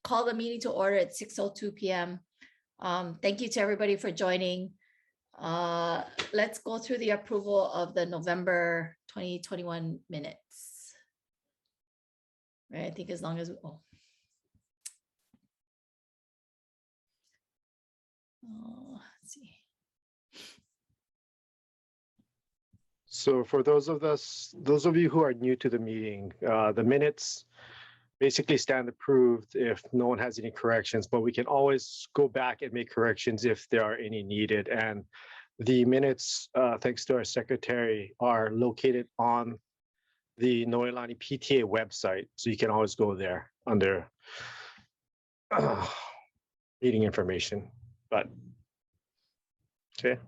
call the meeting to order at 6:02 p.m. Thank you to everybody for joining. Let's go through the approval of the November 2021 minutes. Right, I think as long as let's see. So for those of you who are new to the meeting, the minutes basically stand approved if no one has any corrections, but we can always go back and make corrections if there are any needed. And the minutes, thanks to our secretary, are located on the Noelani PTA website. So you can always go there under meeting information, but okay.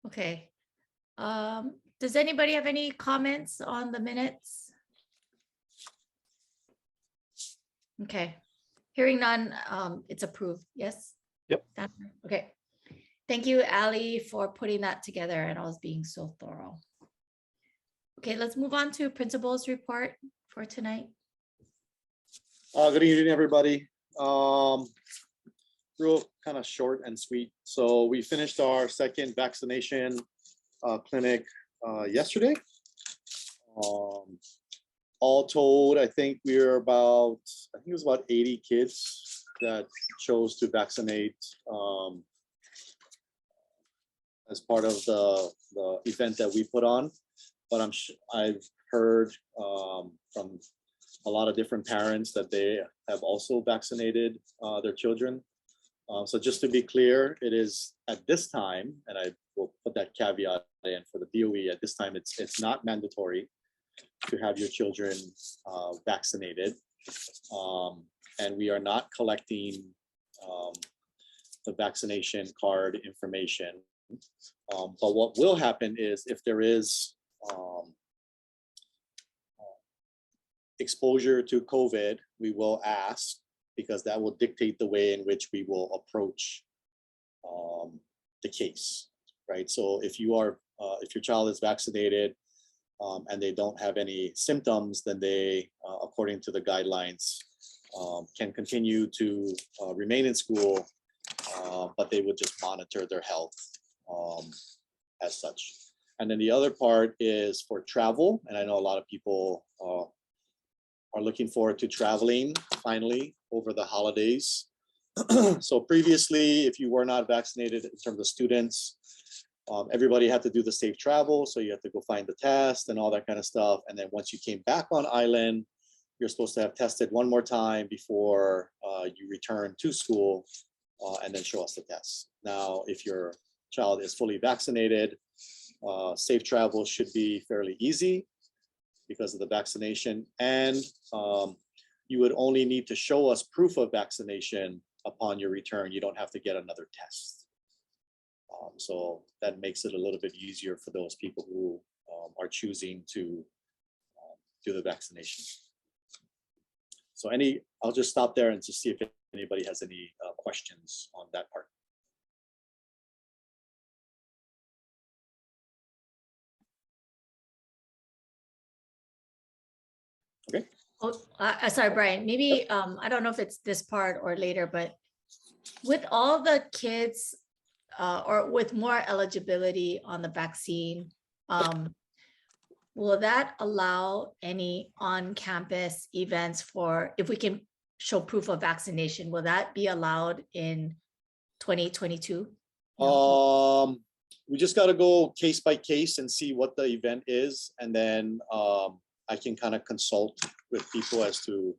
Okay. Does anybody have any comments on the minutes? Okay. Hearing none, it's approved. Yes? Yep. Okay. Thank you, Ali, for putting that together and always being so thorough. Okay, let's move on to principal's report for tonight. Good evening, everybody. Real kind of short and sweet. So we finished our second vaccination clinic yesterday. All told, I think it was about 80 kids that chose to vaccinate as part of the event that we put on. But I've heard from a lot of different parents that they have also vaccinated their children. So just to be clear, it is at this time, and I will put that caveat in for the DOE, at this time, it's not mandatory to have your children vaccinated. And we are not collecting the vaccination card information. But what will happen is if there is exposure to COVID, we will ask, because that will dictate the way in which we will approach the case, right? So if your child is vaccinated and they don't have any symptoms, then they, according to the guidelines, can continue to remain in school, but they would just monitor their health as such. And then the other part is for travel, and I know a lot of people are looking forward to traveling finally over the holidays. So previously, if you were not vaccinated in terms of students, everybody had to do the safe travel. So you have to go find the test and all that kind of stuff. And then once you came back on island, you're supposed to have tested one more time before you return to school and then show us the test. Now, if your child is fully vaccinated, safe travel should be fairly easy because of the vaccination. And you would only need to show us proof of vaccination upon your return. You don't have to get another test. So that makes it a little bit easier for those people who are choosing to do the vaccination. So I'll just stop there and just see if anybody has any questions on that part. Okay. Oh, sorry, Brian. Maybe I don't know if it's this part or later, but with all the kids or with more eligibility on the vaccine, will that allow any on-campus events for, if we can show proof of vaccination, will that be allowed in 2022? we just got to go case by case and see what the event is, and then I can kind of consult with people as to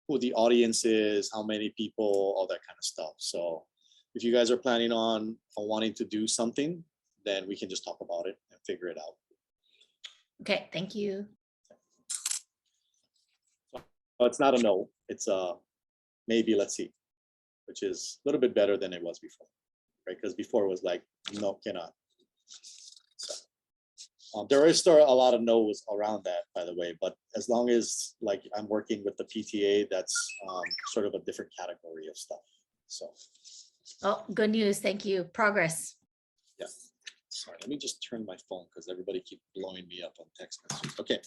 who the audience is, how many people, all that kind of stuff. So if you guys are planning on wanting to do something, then we can just talk about it and figure it out. Okay, thank you. But it's not a no, it's a maybe, let's see, which is a little bit better than it was before, right? Because before it was like, no, cannot. So, there is still a lot of no's around that, by the way, but as long as like I'm working with the PTA, that's sort of a different category of stuff. So. Oh, good news. Thank you. Progress. Yeah. Sorry, let me just turn my phone because everybody keeps blowing me up on text messages. Okay.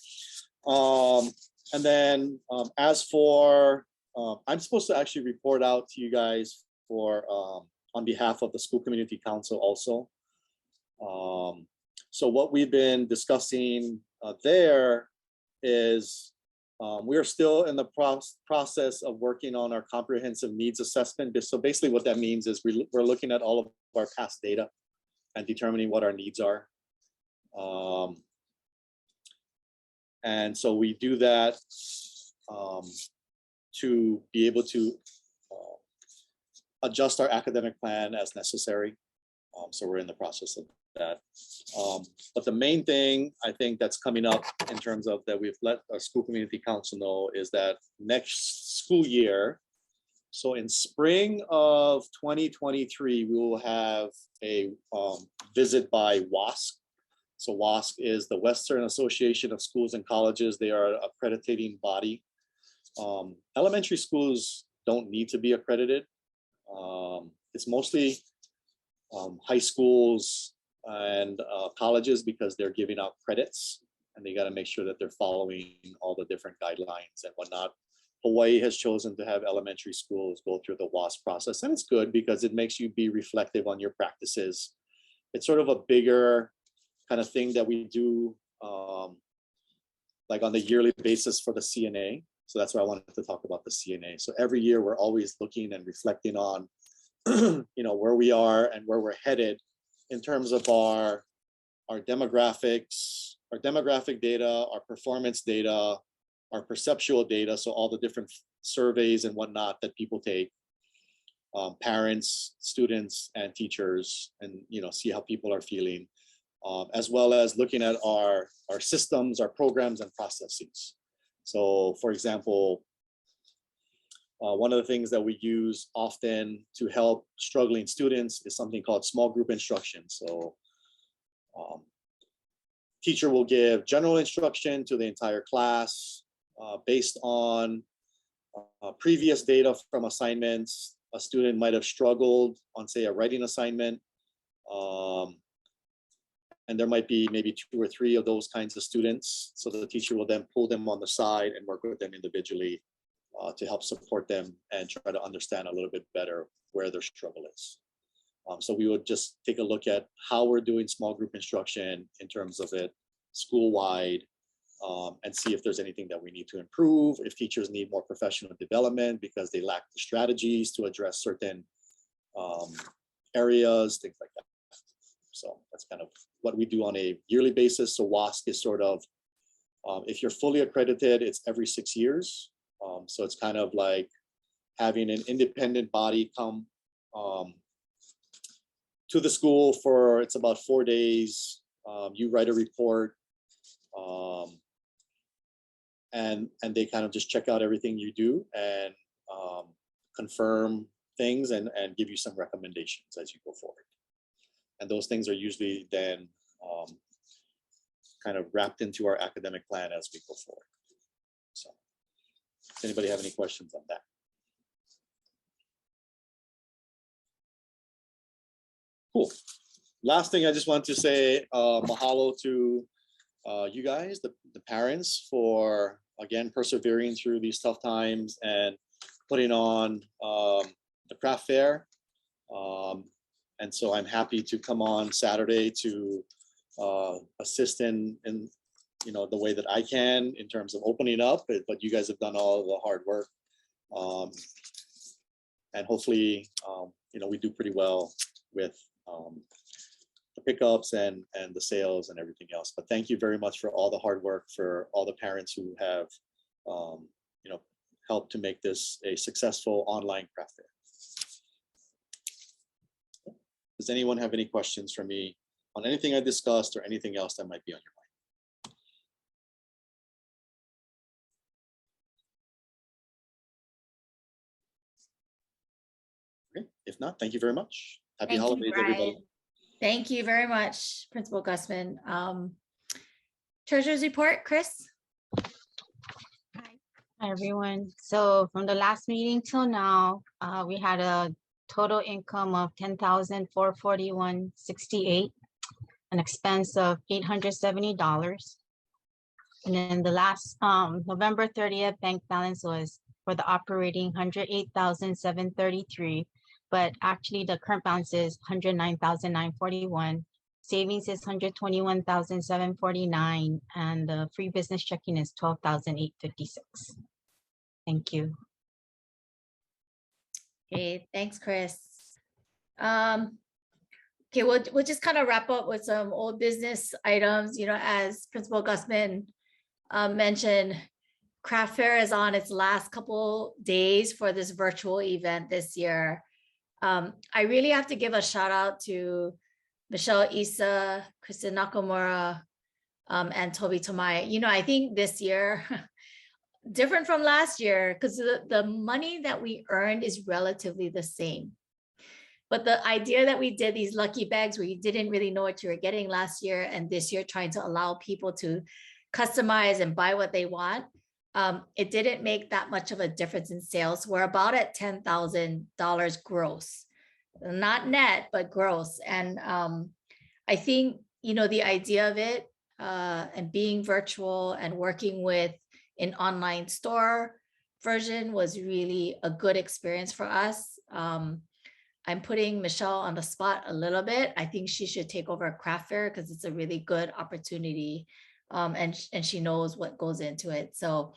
And then as for, I'm supposed to actually report out to you guys for on behalf of the School Community Council also. So what we've been discussing there is we are still in the process of working on our comprehensive needs assessment. So basically what that means is we're looking at all of our past data and determining what our needs are. And so we do that to be able to adjust our academic plan as necessary. So we're in the process of that. But the main thing I think that's coming up in terms of that we've let our School Community Council know is that next school year, so in spring of 2023, we will have a visit by WASC. So WASC is the Western Association of Schools and Colleges. They are an accrediting body. Elementary schools don't need to be accredited. It's mostly high schools and colleges because they're giving out credits and they got to make sure that they're following all the different guidelines and whatnot. Hawaii has chosen to have elementary schools go through the WASC process, and it's good because it makes you be reflective on your practices. It's sort of a bigger kind of thing that we do like on the yearly basis for the CNA. So that's why I wanted to talk about the CNA. So every year we're always looking and reflecting on where we are and where we're headed in terms of our demographics, our demographic data, our performance data, our perceptual data. So all the different surveys and whatnot that people take, parents, students, and teachers, and see how people are feeling, as well as looking at our systems, our programs, and processes. So, for example, one of the things that we use often to help struggling students is something called small group instruction. So teacher will give general instruction to the entire class based on previous data from assignments. A student might have struggled on, say, a writing assignment. And there might be maybe 2 or 3 of those kinds of students. So the teacher will then pull them on the side and work with them individually to help support them and try to understand a little bit better where their struggle is. So we would just take a look at how we're doing small group instruction in terms of it school-wide, and see if there's anything that we need to improve, if teachers need more professional development because they lack the strategies to address certain areas, things like that. So that's kind of what we do on a yearly basis. So WASC is sort of, if you're fully accredited, it's every 6 years. So it's kind of like having an independent body come to the school for, it's about 4 days. You write a report, and they kind of just check out everything you do and confirm things and give you some recommendations as you go forward. And those things are usually then kind of wrapped into our academic plan as we go forward. So does anybody have any questions on that? Cool. Last thing I just want to say, mahalo to you guys, the parents, for, again, persevering through these tough times and putting on the craft fair. And so I'm happy to come on Saturday to assist in the way that I can in terms of opening up, but you guys have done all the hard work. And hopefully, we do pretty well with the pickups and the sales and everything else. But thank you very much for all the hard work, for all the parents who have helped to make this a successful online craft fair. Does anyone have any questions for me on anything I discussed or anything else that might be on your mind? Okay. If not, thank you very much. Happy Thank you, holidays, everybody. Brian. Thank you very much, Principal Gusman. Treasurer's report, Chris? Hi, everyone. So from the last meeting till now, we had a total income of $10,441.68, an expense of $870. And then the last November 30th bank balance was for the operating $108,733, but actually the current balance is $109,941. Savings is $121,749, and the free business checking is $12,856. Thank you. Okay, thanks, Chris. Okay, we'll just kind of wrap up with some old business items. As Principal Gusman mentioned, Craft Fair is on its last couple days for this virtual event this year. I really have to give a shout out to Michelle Issa, Kristen Nakamura, and Toby Tamaya. I think this year, different from last year, because the money that we earned is relatively the same. But the idea that we did these lucky bags where you didn't really know what you were getting last year, and this year trying to allow people to customize and buy what they want, it didn't make that much of a difference in sales. We're about at $10,000 gross, not net, but gross. And I think, the idea of it and being virtual and working with an online store version was really a good experience for us. I'm putting Michelle on the spot a little bit. I think she should take over a craft fair because it's a really good opportunity. And she knows what goes into it. So,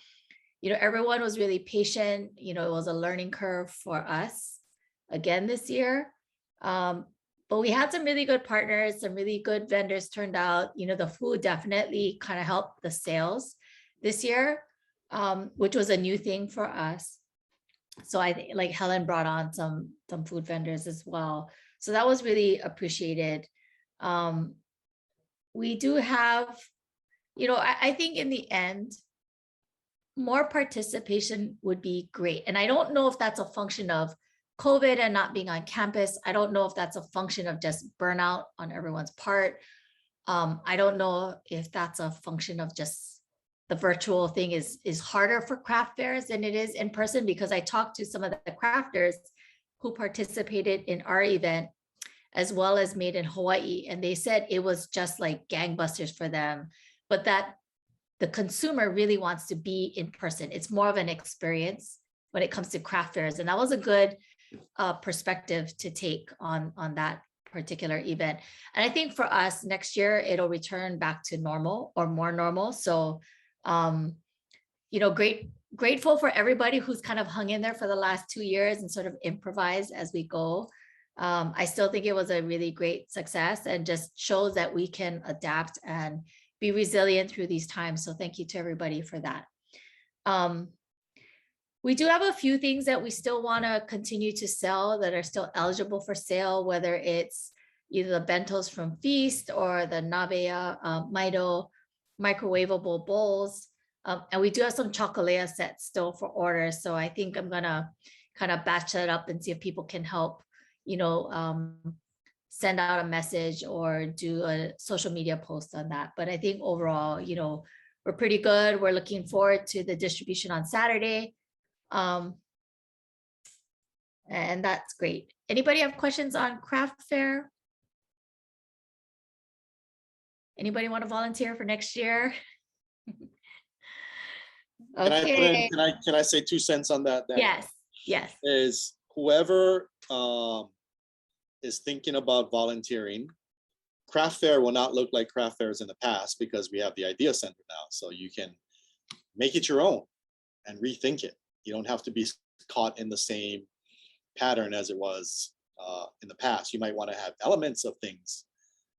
everyone was really patient. It was a learning curve for us again this year. But we had some really good partners, some really good vendors turned out. The food definitely kind of helped the sales this year, which was a new thing for us. So I think like Helen brought on some food vendors as well. So that was really appreciated. We do have, I think in the end, more participation would be great. And I don't know if that's a function of COVID and not being on campus. I don't know if that's a function of just burnout on everyone's part. I don't know if that's a function of just the virtual thing is harder for craft fairs than it is in person, because I talked to some of the crafters who participated in our event as well as Made in Hawaii, and they said it was just like gangbusters for them, but that the consumer really wants to be in person. It's more of an experience when it comes to craft fairs, and that was a good perspective to take on that particular event. And I think for us next year, it'll return back to normal or more normal. So grateful for everybody who's kind of hung in there for the last 2 years and sort of improvised as we go. I still think it was a really great success and just shows that we can adapt and be resilient through these times. So thank you to everybody for that. We do have a few things that we still want to continue to sell that are still eligible for sale, whether it's either the bentos from Feast or the Nabeya Maido microwavable bowls. And we do have some Chocolea sets still for orders. So I think I'm gonna kind of batch that up and see if people can help, send out a message or do a social media post on that. But I think overall, we're pretty good. We're looking forward to the distribution on Saturday. And that's great. Anybody have questions on craft fair? Anybody want to volunteer for next year? Okay. Can I say 2 cents on that? Yes. Is whoever is thinking about volunteering, craft fair will not look like craft fairs in the past because we have the Idea Center now. So you can make it your own and rethink it. You don't have to be caught in the same pattern as it was in the past. You might want to have elements of things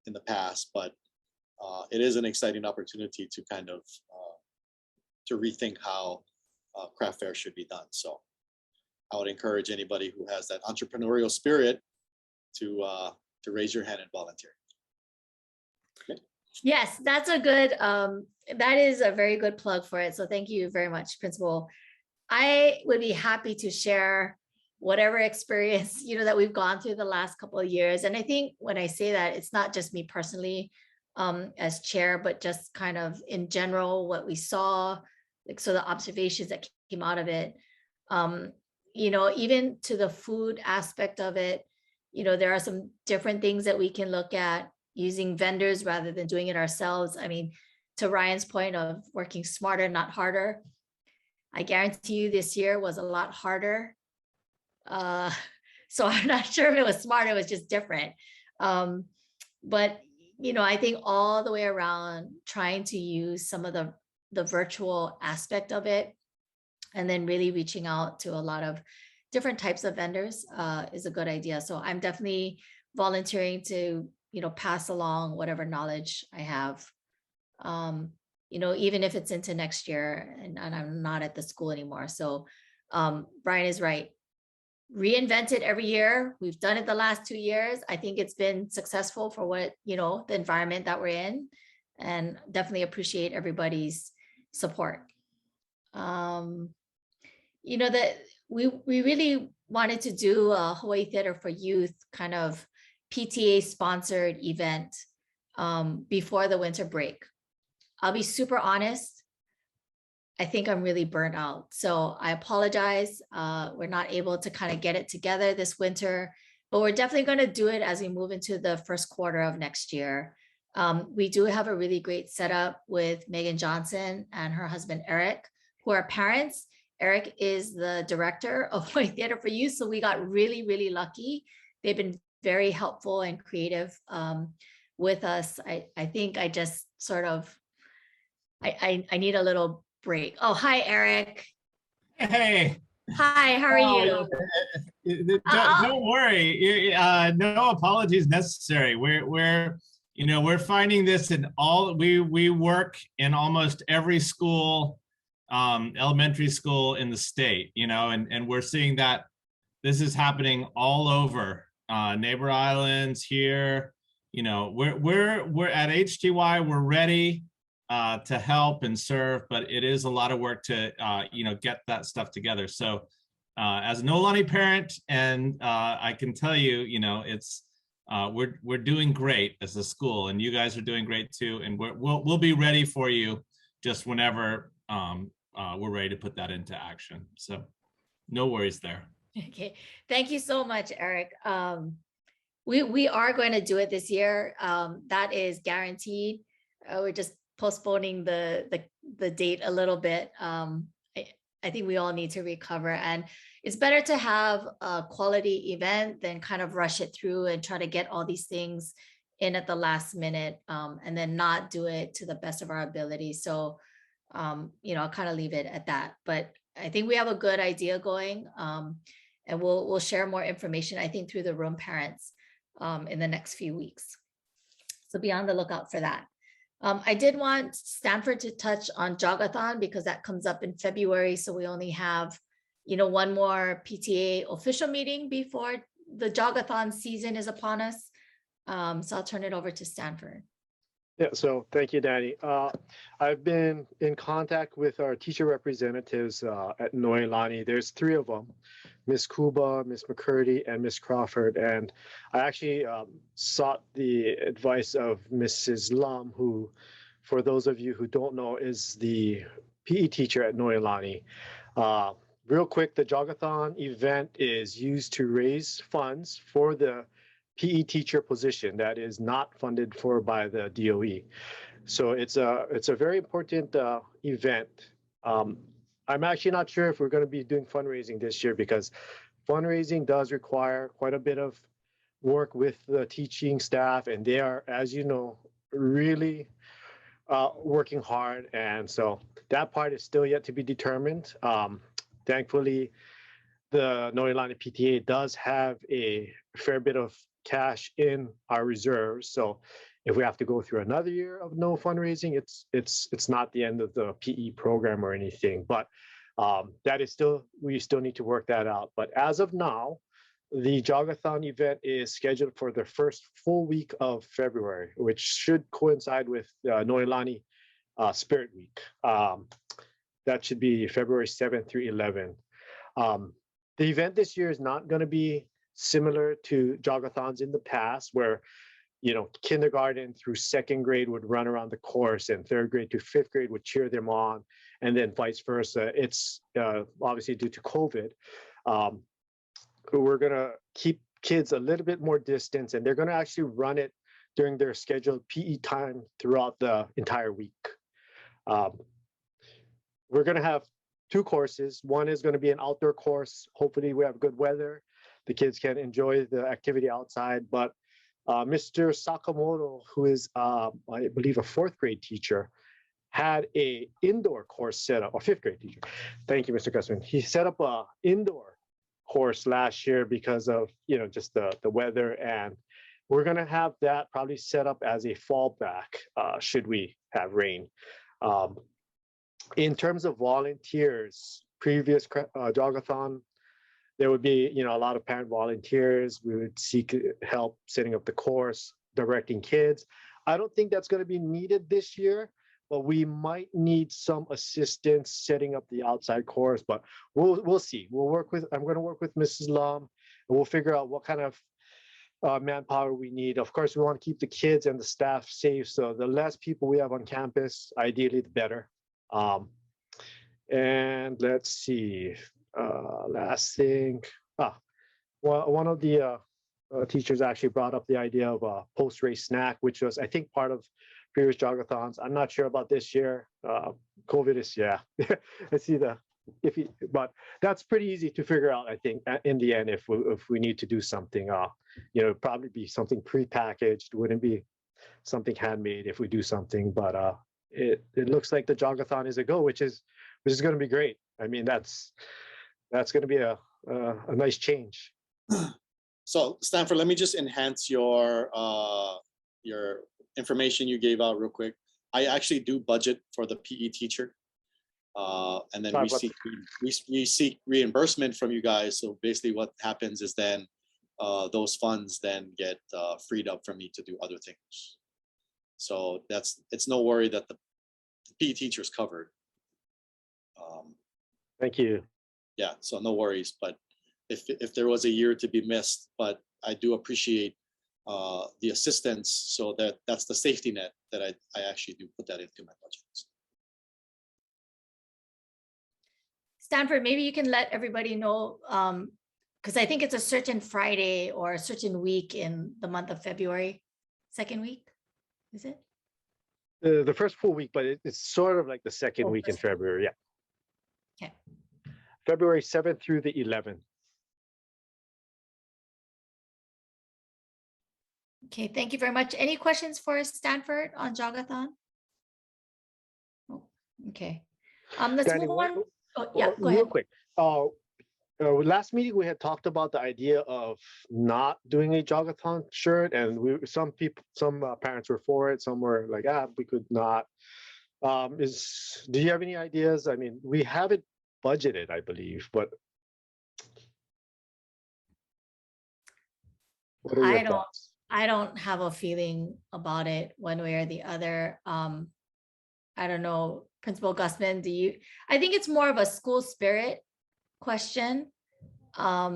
in the past, but it is an exciting opportunity to kind of to rethink how craft fair should be done. So I would encourage anybody who has that entrepreneurial spirit to raise your hand and volunteer. Yes, that's a good, that is a very good plug for it. So thank you very much, Principal. I would be happy to share whatever experience, that we've gone through the last couple of years. And I think when I say that, it's not just me personally as chair, but just kind of in general, what we saw, like, so the observations that came out of it, even to the food aspect of it, there are some different things that we can look at using vendors rather than doing it ourselves. I mean, to Ryan's point of working smarter, not harder, I guarantee you this year was a lot harder. So I'm not sure if it was smart, it was just different. But, I think all the way around trying to use some of the virtual aspect of it, and then really reaching out to a lot of different types of vendors is a good idea. So I'm definitely volunteering to, pass along whatever knowledge I have, even if it's into next year and I'm not at the school anymore. So Brian is right. Reinvent it every year. We've done it the last 2 years. I think it's been successful for what, the environment that we're in, and definitely appreciate everybody's support. That we really wanted to do a Hawaii Theater for Youth kind of PTA sponsored event before the winter break. I'll be super honest. I think I'm really burnt out. So I apologize. We're not able to kind of get it together this winter, but we're definitely going to do it as we move into the first quarter of next year. We do have a really great setup with Megan Johnson and her husband, Eric, who are parents. Eric is the director of Hawaii Theater for Youth. So we got really, really lucky. They've been very helpful and creative with us. I think I just sort of, I need a little break. Oh, hi, Eric. Hey. Hi, how are you? Don't worry. No apologies necessary. We're finding this in all, we work in almost every school, elementary school in the state, and we're seeing that this is happening all over neighbor islands here. We're at HTY, we're ready to help and serve, but it is a lot of work to get that stuff together. So as a Noelani parent, and I can tell you, it's we're doing great as a school, and you guys are doing great too, and we'll be ready for you just whenever we're ready to put that into action. So no worries there. Okay, thank you so much, Eric. We are going to do it this year. That is guaranteed. We're just postponing the date a little bit. I think we all need to recover, and it's better to have a quality event than kind of rush it through and try to get all these things in at the last minute, and then not do it to the best of our ability. So, I'll kind of leave it at that. But I think we have a good idea going, and we'll share more information, I think, through the room parents in the next few weeks. So be on the lookout for that. I did want Stanford to touch on Jogathon because that comes up in February. So we only have, one more PTA official meeting before the Jogathon season is upon us. So I'll turn it over to Stanford. Yeah, so thank you, Danny. I've been in contact with our teacher representatives at Noelani. There's 3 of them, Miss Kuba, Miss McCurdy, and Miss Crawford. And I actually sought the advice of Mrs. Lum, who, for those of you who don't know, is the PE teacher at Noelani. Real quick, the Jogathon event is used to raise funds for the PE teacher position that is not funded for by the DOE. So it's a very important event. I'm actually not sure if we're going to be doing fundraising this year because fundraising does require quite a bit of work with the teaching staff, and they are, as you know, really working hard. And so that part is still yet to be determined. Thankfully, the Noelani PTA does have a fair bit of cash in our reserves. So if we have to go through another year of no fundraising, it's not the end of the PE program or anything. But that is still, we still need to work that out. But as of now, the Jogathon event is scheduled for the first full week of February, which should coincide with Noelani Spirit Week. That should be February 7th through 11th. The event this year is not going to be similar to Jogathons in the past, where kindergarten through second grade would run around the course and third grade to fifth grade would cheer them on, and then vice versa. It's obviously due to COVID. We're going to keep kids a little bit more distance, and they're going to actually run it during their scheduled PE time throughout the entire week. We're going to have two courses. One is going to be an outdoor course. Hopefully we have good weather. The kids can enjoy the activity outside. But Mr. Sakamoto, who is, I believe, a fourth grade teacher, had a indoor course set up, or fifth grade teacher. Thank you, Mr. Gusman. He set up a indoor course last year because of, just the weather. And we're going to have that probably set up as a fallback should we have rain. In terms of volunteers, previous Jogathon, there would be, a lot of parent volunteers. We would seek help setting up the course, directing kids. I don't think that's going to be needed this year, but we might need some assistance setting up the outside course. But we'll see. I'm going to work with Mrs. Lum, and we'll figure out what kind of manpower we need. Of course, we want to keep the kids and the staff safe. So the less people we have on campus, ideally, the better. And let's see, last thing. One of the teachers actually brought up the idea of a post-race snack, which was, I think, part of previous Jogathons. I'm not sure about this year. COVID is, yeah. I see but that's pretty easy to figure out, I think, in the end, if we need to do something. Probably be something pre-packaged. Wouldn't be something handmade if we do something, but it looks like the Jogathon is a go, which is going to be great. I mean, that's going to be a nice change. So Stanford, let me just enhance your information you gave out real quick. I actually do budget for the PE teacher, and then we seek reimbursement from you guys. So basically, what happens is then those funds then get freed up for me to do other things. So it's no worry that the PE teacher is covered. Thank you. Yeah, so no worries. But if there was a year to be missed, but I do appreciate the assistance. So that's the safety net that I actually do put that into my budget. Stanford, maybe you can let everybody know, because I think it's a certain Friday or a certain week in the month of February, second week, is it? The first full week, but it's sort of like the second week in February. Yeah. Okay. February 7th through the 11th. Okay, thank you very much. Any questions for Stanford on Jogathon? Oh, okay. Let's Danny, move on. Oh, yeah, go ahead. Real quick. Last meeting we had talked about the idea of not doing a Jogathon shirt, and some parents were for it, some were like, we could not. Do you have any ideas? I mean, we have it budgeted, I believe, but what are your thoughts? I don't have a feeling about it one way or the other. I don't know, Principal Gusman, I think it's more of a school spirit question. I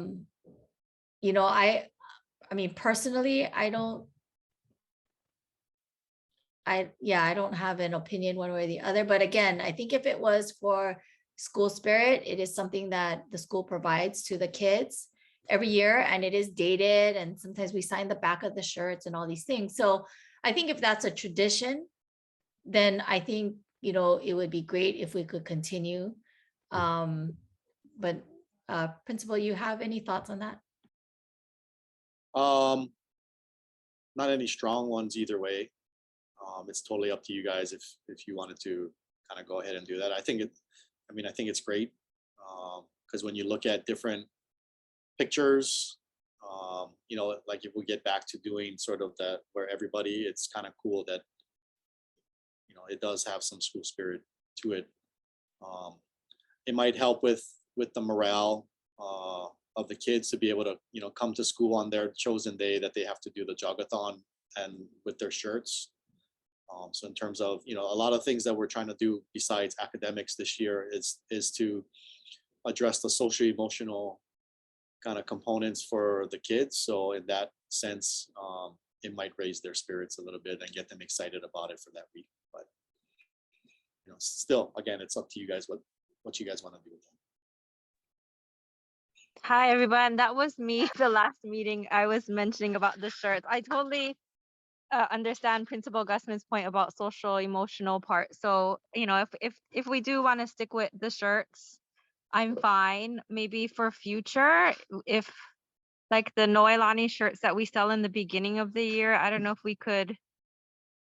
mean, personally, I don't have an opinion one way or the other, but again, I think if it was for school spirit, it is something that the school provides to the kids every year, and it is dated, and sometimes we sign the back of the shirts and all these things. So I think if that's a tradition, then I think, it would be great if we could continue. But Principal, you have any thoughts on that? Not any strong ones either way. It's totally up to you guys if you wanted to kind of go ahead and do that. I think it's great, because when you look at different pictures. You know, like if we get back to doing sort of that where everybody, it's kind of cool that, you know, it does have some school spirit to it. It might help with the morale of the kids to be able to, you know, come to school on their chosen day that they have to do the jogathon and with their shirts. So in terms of, you know, a lot of things that we're trying to do besides academics this year is to address the social emotional kind of components for the kids. So in that sense, it might raise their spirits a little bit and get them excited about it for that week. But, you know, still, again, it's up to you guys what you guys want to do with that. Hi, everyone. That was me the last meeting I was mentioning about the shirts. I totally understand Principal Gusman's point about social emotional part. So, you know, if we do want to stick with the shirts, I'm fine. Maybe for future, if like the Noelani shirts that we sell in the beginning of the year, I don't know if we could,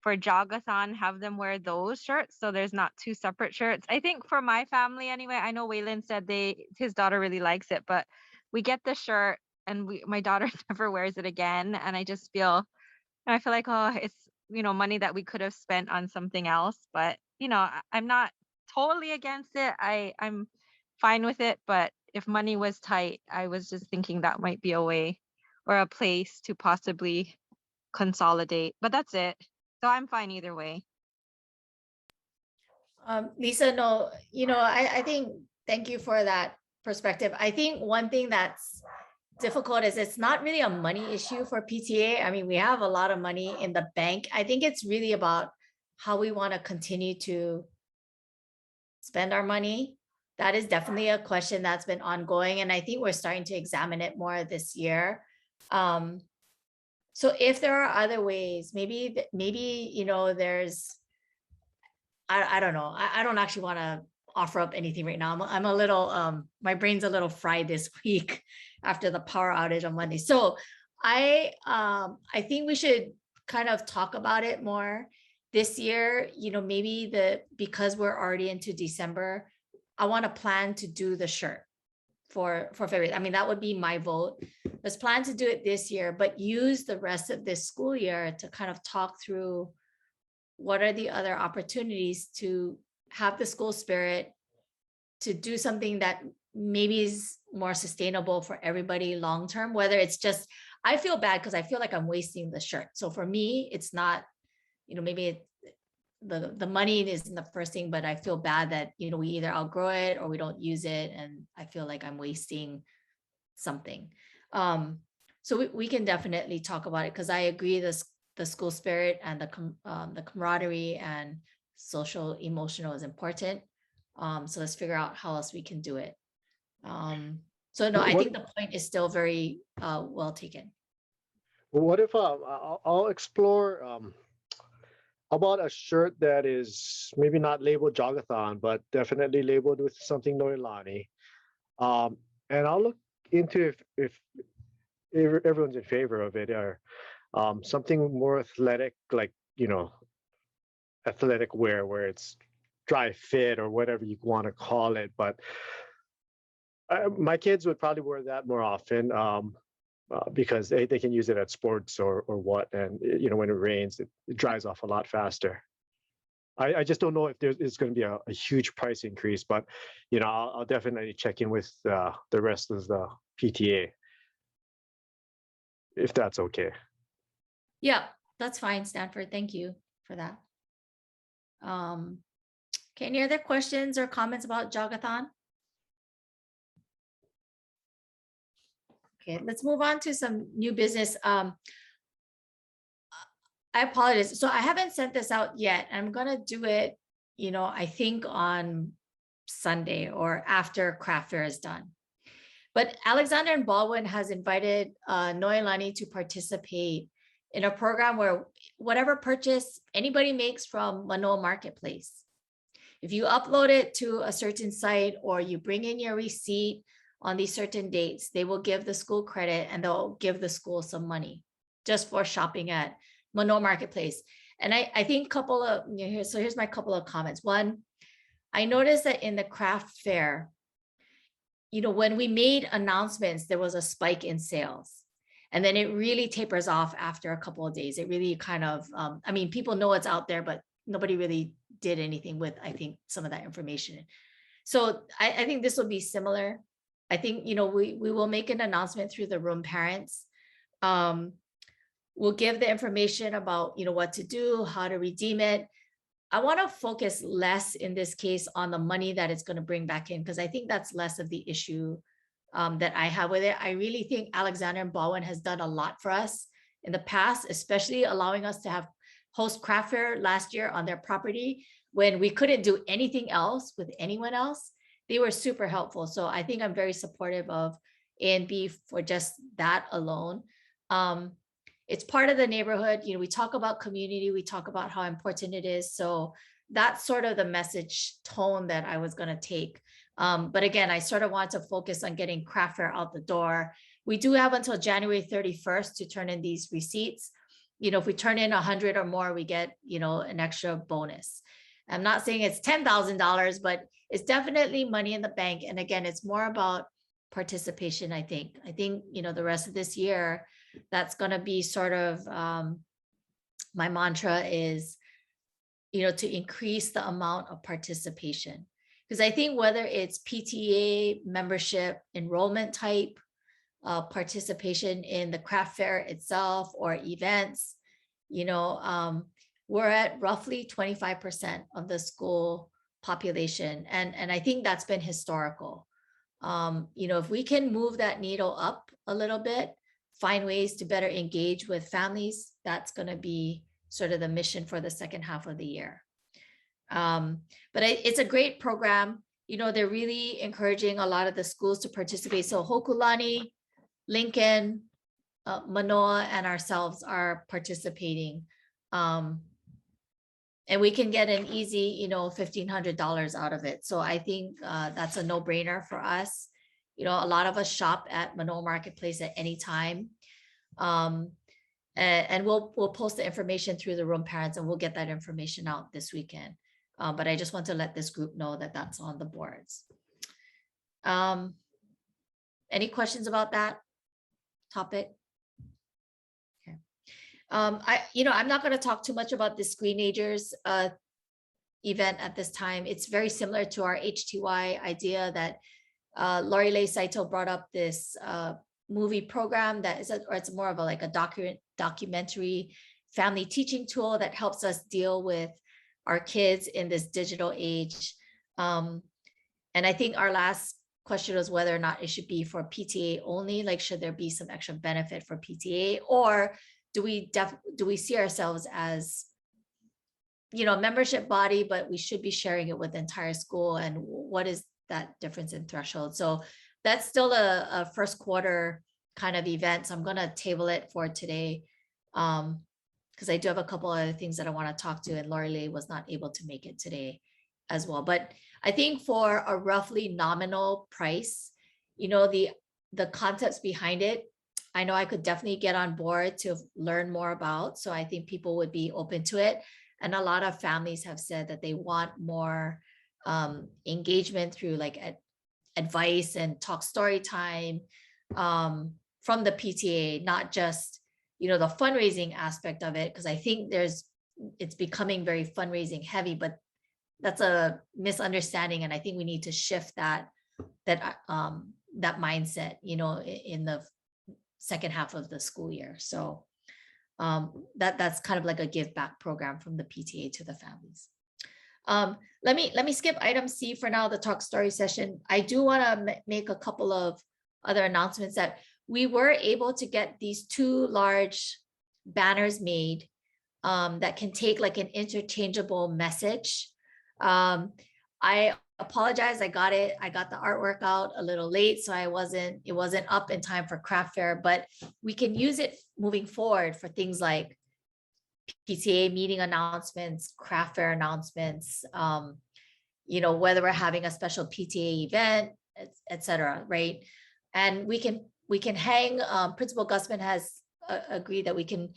for Jogathon, have them wear those shirts so there's not two separate shirts. I think for my family anyway, I know Waylon said his daughter really likes it, but we get the shirt and my daughter never wears it again. And I feel like, oh, it's, you know, money that we could have spent on something else. But, you know, I'm not totally against it. I'm fine with it. But if money was tight, I was just thinking that might be a way or a place to possibly consolidate. But that's it. So I'm fine either way. Lisa, no, you know, I think, thank you for that perspective. I think one thing that's difficult is it's not really a money issue for PTA. I mean, we have a lot of money in the bank. I think it's really about how we want to continue to spend our money. That is definitely a question that's been ongoing, and I think we're starting to examine it more this year. So if there are other ways, maybe, you know, there's, I don't know. I don't actually want to offer up anything right now. I'm a little, my brain's a little fried this week after the power outage on Monday. So I think we should kind of talk about it more this year. You know, maybe because we're already into December, I want to plan to do the shirt for February. I mean, that would be my vote. Let's plan to do it this year, but use the rest of this school year to kind of talk through what are the other opportunities to have the school spirit, to do something that maybe is more sustainable for everybody long term, whether it's just, I feel bad because I feel like I'm wasting the shirt. So for me, it's not, you know, maybe the money isn't the first thing, but I feel bad that, you know, we either outgrow it or we don't use it. And I feel like I'm wasting something. So we can definitely talk about it, because I agree the school spirit and the camaraderie and social emotional is important. So let's figure out how else we can do it. So no, I think the point is still very well taken. What if I'll explore about a shirt that is maybe not labeled Jogathon, but definitely labeled with something Noelani. And I'll look into if everyone's in favor of it, or something more athletic, like, you know, athletic wear where it's dry fit or whatever you want to call it. But my kids would probably wear that more often because they can use it at sports or what. And, you know, when it rains, it dries off a lot faster. I just don't know if there's going to be a huge price increase, but, you know, I'll definitely check in with the rest of the PTA, if that's okay. Yeah, that's fine, Stanford. Thank you for that. Okay, any other questions or comments about Jogathon? Okay, let's move on to some new business. I apologize. So I haven't sent this out yet. I'm gonna do it, you know, I think on Sunday or after craft fair is done. But Alexander and Baldwin has invited Noelani to participate in a program where whatever purchase anybody makes from Manoa Marketplace, if you upload it to a certain site or you bring in your receipt on these certain dates, they will give the school credit and they'll give the school some money just for shopping at Manoa Marketplace. And I think here's my couple of comments. One, I noticed that in the craft fair, when we made announcements, there was a spike in sales. And then it really tapers off after a couple of days. It really kind of, I mean, people know it's out there, but nobody really did anything with, I think, some of that information. So I think this will be similar. I think, we will make an announcement through the room parents. We'll give the information about, what to do, how to redeem it. I want to focus less in this case on the money that it's going to bring back in, because I think that's less of the issue that I have with it. I really think Alexander and Baldwin has done a lot for us in the past, especially allowing us to host craft fair last year on their property when we couldn't do anything else with anyone else. They were super helpful. So I think I'm very supportive of A&B for just that alone. It's part of the neighborhood. We talk about community, we talk about how important it is. So that's sort of the message tone that I was going to take. But again, I sort of want to focus on getting craft fair out the door. We do have until January 31st to turn in these receipts. If we turn in 100 or more, we get, an extra bonus. I'm not saying it's $10,000, but it's definitely money in the bank. And again, it's more about participation, I think. The rest of this year, that's going to be sort of my mantra is, to increase the amount of participation. Because I think whether it's PTA membership, enrollment type, participation in the craft fair itself or events, we're at roughly 25% of the school population. And I think that's been historical. If we can move that needle up a little bit, find ways to better engage with families, that's going to be sort of the mission for the second half of the year. But it's a great program. They're really encouraging a lot of the schools to participate. So Hokulani, Lincoln, Manoa, and ourselves are participating. And we can get an easy, $1,500 out of it. So I think that's a no-brainer for us. A lot of us shop at Manoa Marketplace at any time. And we'll post the information through the room parents, and we'll get that information out this weekend. But I just want to let this group know that that's on the boards. Any questions about that topic? Okay. I'm not going to talk too much about the Screenagers event at this time. It's very similar to our HTY idea that Lori Lei Saito brought up this movie program that is, or it's more of a documentary family teaching tool that helps us deal with our kids in this digital age. And I think our last question was whether or not it should be for PTA only, like should there be some extra benefit for PTA, or do we see ourselves as a membership body, but we should be sharing it with the entire school, and what is that difference in threshold? So that's still a first quarter kind of event. So I'm going to table it for today because I do have a couple other things that I want to talk to, and Lori Lei was not able to make it today as well. But I think for a roughly nominal price, the concepts behind it, I know I could definitely get on board to learn more about. So I think people would be open to it. And a lot of families have said that they want more engagement through advice and talk story time from the PTA, not just, the fundraising aspect of it. Cause I think it's becoming very fundraising heavy, but that's a misunderstanding. And I think we need to shift that mindset, in the second half of the school year. So that's kind of like a give back program from the PTA to the families. Let me skip item C for now, the talk story session. I do want to make a couple of other announcements that we were able to get these 2 large banners made that can take an interchangeable message. I apologize. I got the artwork out a little late, so it wasn't up in time for craft fair, but we can use it moving forward for things like PTA meeting announcements, craft fair announcements, whether we're having a special PTA event, etc. Right. And we can hang, Principal Gusman has agreed that we can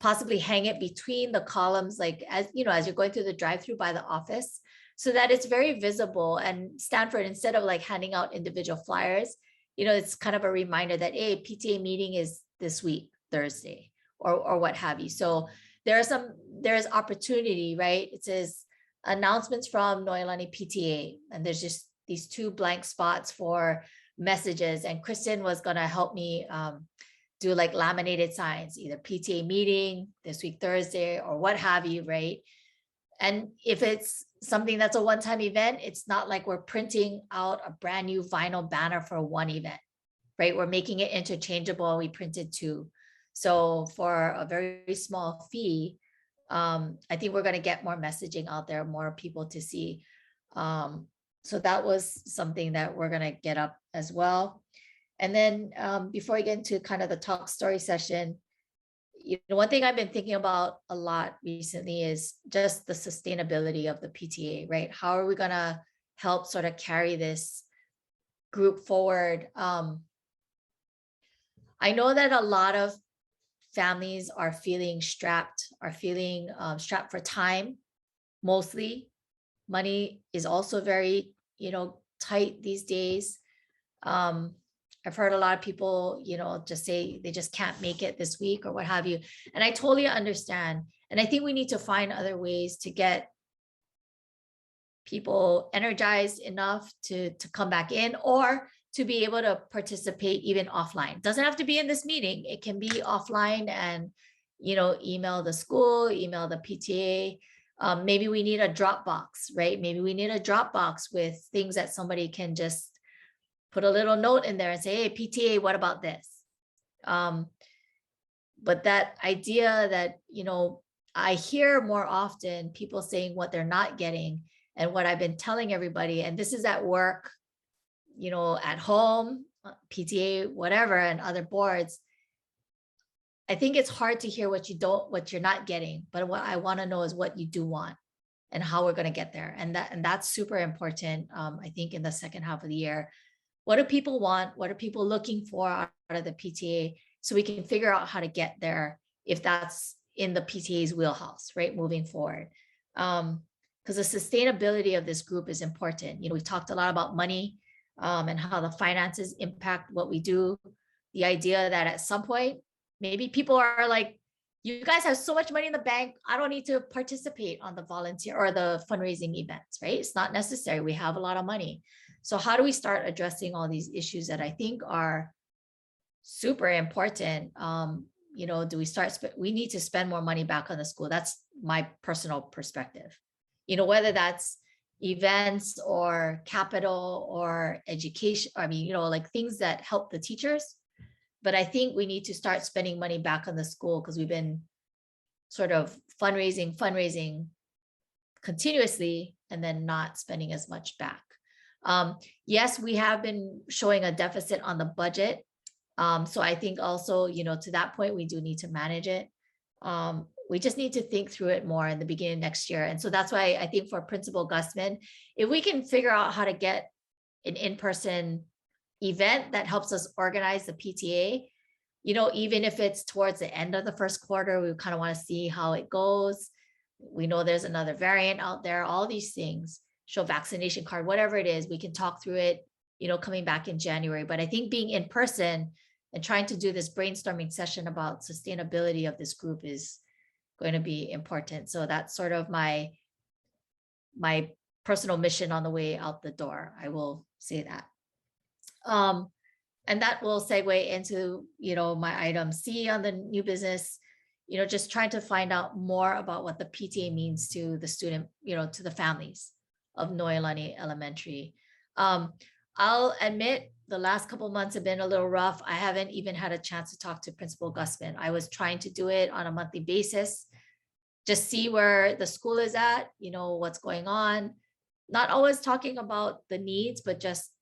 possibly hang it between the columns, like as you know, as you're going through the drive-through by the office, so that it's very visible. And Stanford, instead of like handing out individual flyers, it's kind of a reminder that a PTA meeting is this week, Thursday, or what have you. So there is opportunity, right? It says announcements from Noelani PTA, and there's just these 2 blank spots for messages. And Kristen was gonna help me do like laminated signs, either PTA meeting this week, Thursday, or what have you, right? And if it's something that's a one-time event, it's not like we're printing out a brand new vinyl banner for one event, right? We're making it interchangeable. We printed 2. So for a very small fee, I think we're going to get more messaging out there, more people to see. So that was something that we're going to get up as well. And then before I get into kind of the talk story session, one thing I've been thinking about a lot recently is just the sustainability of the PTA, right? How are we going to help sort of carry this group forward? I know that a lot of families are feeling strapped for time, mostly. Money is also very, tight these days. I've heard a lot of people, just say they just can't make it this week or what have you. And I totally understand. And I think we need to find other ways to get people energized enough to come back in, or to be able to participate even offline. Doesn't have to be in this meeting. It can be offline and, email the school, email the PTA. Maybe we need a Dropbox, right? Maybe we need a Dropbox with things that somebody can just put a little note in there and say, hey, PTA, what about this? But that idea that, I hear more often people saying what they're not getting, and what I've been telling everybody, and this is at work, at home, PTA, whatever, and other boards. I think it's hard to hear what you're not getting, but what I want to know is what you do want and how we're going to get there. And that's super important. I think in the second half of the year, what do people want? What are people looking for out of the PTA? So we can figure out how to get there if that's in the PTA's wheelhouse, right? Moving forward. Because the sustainability of this group is important. We've talked a lot about money and how the finances impact what we do. The idea that at some point, maybe people are like, you guys have so much money in the bank, I don't need to participate on the volunteer or the fundraising events, right? It's not necessary. We have a lot of money. So how do we start addressing all these issues that I think are super important? Do we start, we need to spend more money back on the school. That's my personal perspective. Whether that's events or capital or education, like things that help the teachers. But I think we need to start spending money back on the school, because we've been sort of fundraising continuously and then not spending as much back. Yes, we have been showing a deficit on the budget. So I think also, to that point, we do need to manage it. We just need to think through it more in the beginning of next year. And so that's why I think for Principal Gusman, if we can figure out how to get an in-person event that helps us organize the PTA, even if it's towards the end of the first quarter, we kind of want to see how it goes. We know there's another variant out there, all these things, show vaccination card, whatever it is, we can talk through it, coming back in January. But I think being in person and trying to do this brainstorming session about sustainability of this group is going to be important. So that's sort of my personal mission on the way out the door. I will say that. And that will segue into, my item C on the new business, just trying to find out more about what the PTA means to the student, to the families of Noelani Elementary. I'll admit the last couple of months have been a little rough. I haven't even had a chance to talk to Principal Gusman. I was trying to do it on a monthly basis, just see where the school is at, what's going on, not always talking about the needs, but just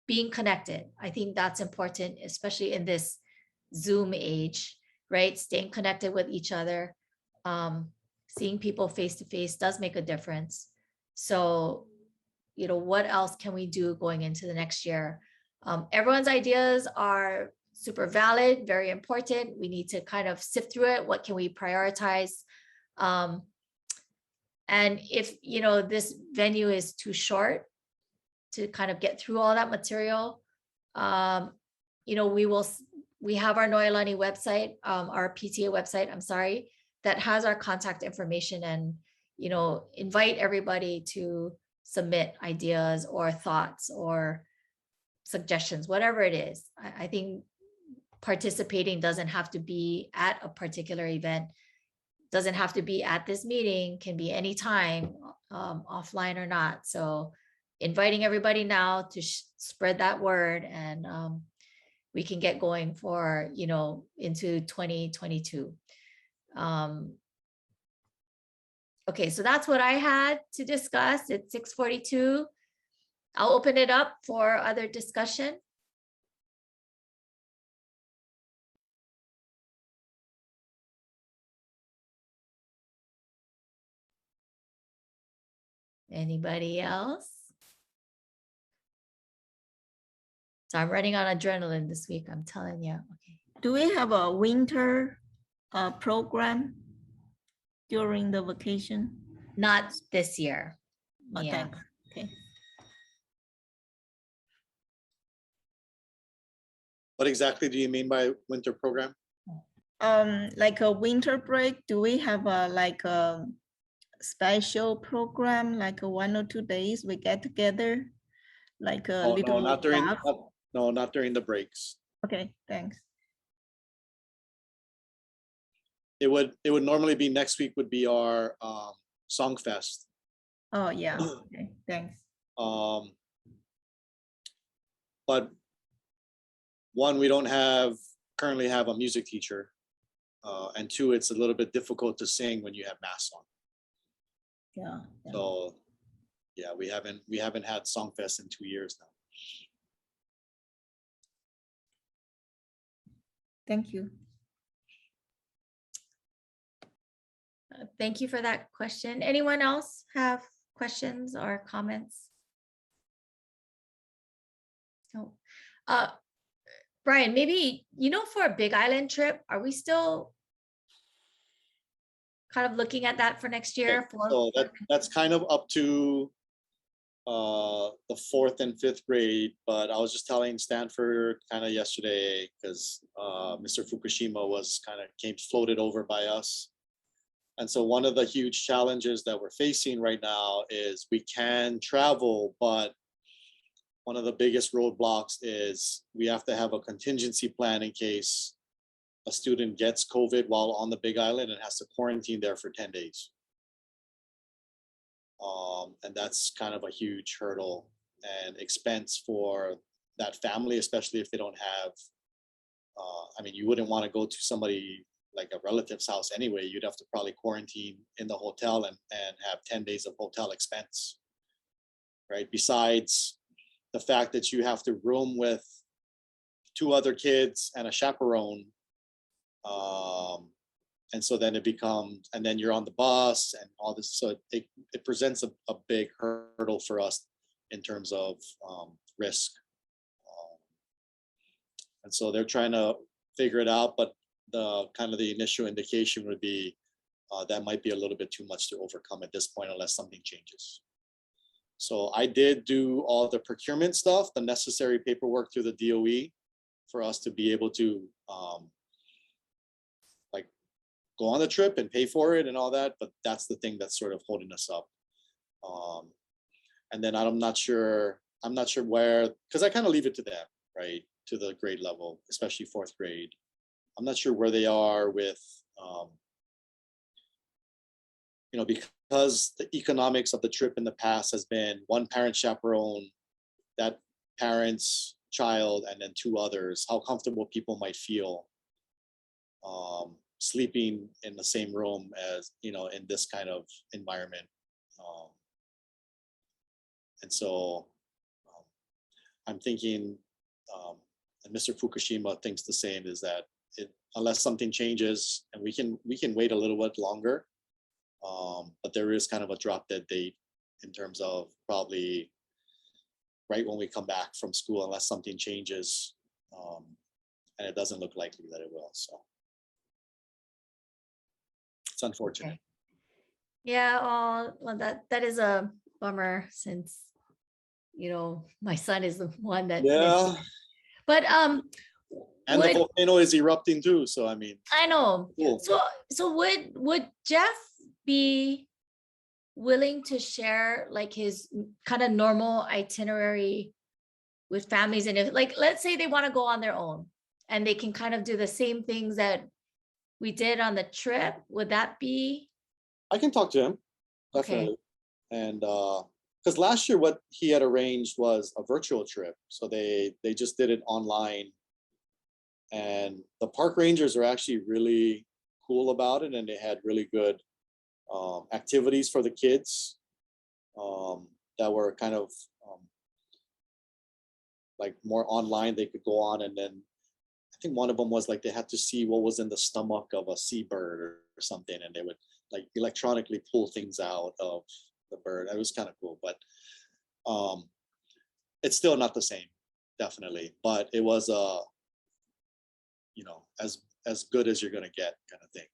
being connected. I think that's important, especially in this Zoom age, right? Staying connected with each other, seeing people face to face does make a difference. So, what else can we do going into the next year? Everyone's ideas are super valid, very important. We need to kind of sift through it. What can we prioritize? And if, you know, this venue is too short to kind of get through all that material, you know, we have our Noelani website, our PTA website, I'm sorry, that has our contact information, and, you know, invite everybody to submit ideas or thoughts or suggestions, whatever it is. I think participating doesn't have to be at a particular event, doesn't have to be at this meeting, can be anytime, offline or not. So inviting everybody now to spread that word, and we can get going for, you know, into 2022. Okay, so that's what I had to discuss. It's 6:42. I'll open it up for other discussion. Anybody else? So I'm running on adrenaline this week, I'm telling you. Okay. Do we have a winter program during the vacation? Not this year. Oh, Yeah. thanks. Okay. What exactly do you mean by winter program? Like a winter break, do we have a like a special program, like a 1 or 2 days we get together? Like a Oh, little not during, staff? no, not during the breaks. Okay, thanks. It would normally be next week would be our Song Fest. Oh, yeah, okay, thanks. But one, we don't currently have a music teacher. And two, it's a little bit difficult to sing when you have masks on. Yeah. Yeah. So yeah, we haven't had Songfest in 2 years now. Thank you. Thank you for that question. Anyone else have questions or comments? No. Brian, maybe, you know, for a Big Island trip, are we still kind of looking at that for next year? So that's kind of up to the 4th and 5th grade, but I was just telling Stanford kind of yesterday, because Mr. Fukushima was floated over by us. And so one of the huge challenges that we're facing right now is we can travel, but one of the biggest roadblocks is we have to have a contingency plan in case a student gets COVID while on the Big Island and has to quarantine there for 10 days. And that's kind of a huge hurdle and expense for that family, especially if they don't have, I mean, you wouldn't want to go to somebody like a relative's house anyway. You'd have to probably quarantine in the hotel and have 10 days of hotel expense, right? Besides the fact that you have to room with 2 other kids and a chaperone. And so then it becomes, and then you're on the bus and all this. So it presents a big hurdle for us in terms of risk. And so they're trying to figure it out, but the initial indication would be that might be a little bit too much to overcome at this point unless something changes. So I did do all the procurement stuff, the necessary paperwork through the DOE for us to be able to like go on the trip and pay for it and all that, but that's the thing that's sort of holding us up. And then I'm not sure where, because I kind of leave it to them, right? To the grade level, especially 4th grade. I'm not sure where they are with, because the economics of the trip in the past has been 1 parent chaperone, that parent's child, and then 2 others, how comfortable people might feel sleeping in the same room as, in this kind of environment. And so I'm thinking, and Mr. Fukushima thinks the same, is that unless something changes, and we can wait a little bit longer, but there is kind of a drop dead date in terms of probably right when we come back from school, unless something changes. and it doesn't look likely that it will. So it's unfortunate. Okay. Yeah, well, that is a bummer since, my son is the one that Yeah, mentioned. But and the would, volcano is erupting too. So I mean, I know. cool. So would Jeff be willing to share like his kind of normal itinerary with families? And if, like, let's say they want to go on their own and they can kind of do the same things that we did on the trip, would that be? I can talk to him, Okay. definitely. And because last year what he had arranged was a virtual trip, so they just did it online, and the park rangers are actually really cool about it, and they had really good activities for the kids that were kind of like more online. They could go on, and then I think one of them was like they had to see what was in the stomach of a seabird or something, and they would like electronically pull things out of the bird. It was kind of cool, but it's still not the same, definitely. But it was as good as you're gonna get kind of thing.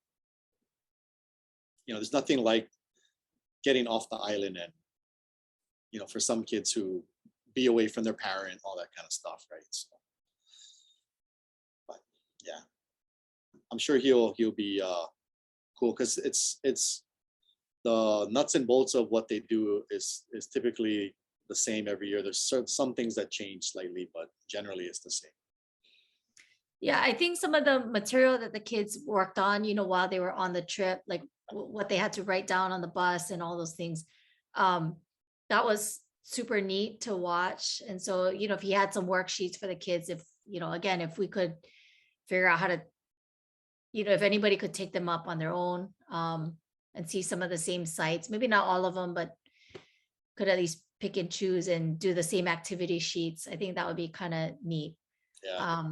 There's nothing like getting off the island and for some kids who be away from their parent, all that kind of stuff, right? So, but yeah, I'm sure he'll be cool, because it's the nuts and bolts of what they do is typically the same every year. There's some things that change slightly, but generally it's the same. Yeah, I think some of the material that the kids worked on, while they were on the trip, like what they had to write down on the bus and all those things, that was super neat to watch. And so, if he had some worksheets for the kids, if, again, if we could figure out how to, if anybody could take them up on their own, and see some of the same sites, maybe not all of them, but could at least pick and choose and do the same activity sheets. I think that would be kind of neat. Yeah.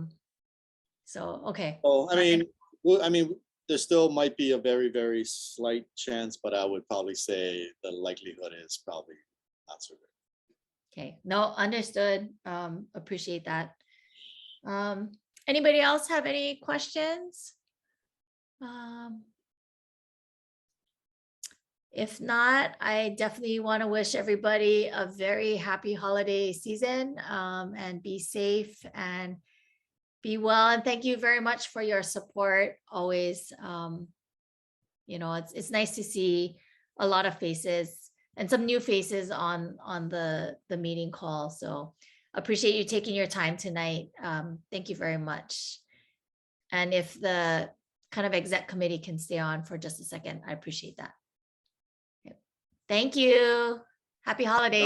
So, okay. Well, I mean, there still might be a very, very slight chance, but I would probably say the likelihood is probably not so good. Okay, no, understood. Appreciate that. Anybody else have any questions? If not, I definitely want to wish everybody a very happy holiday season, and be safe and be well. And thank you very much for your support always. It's nice to see a lot of faces and some new faces on the meeting call. So appreciate you taking your time tonight. Thank you very much. And if the kind of exec committee can stay on for just a second, I appreciate that. Thank you. Happy holidays.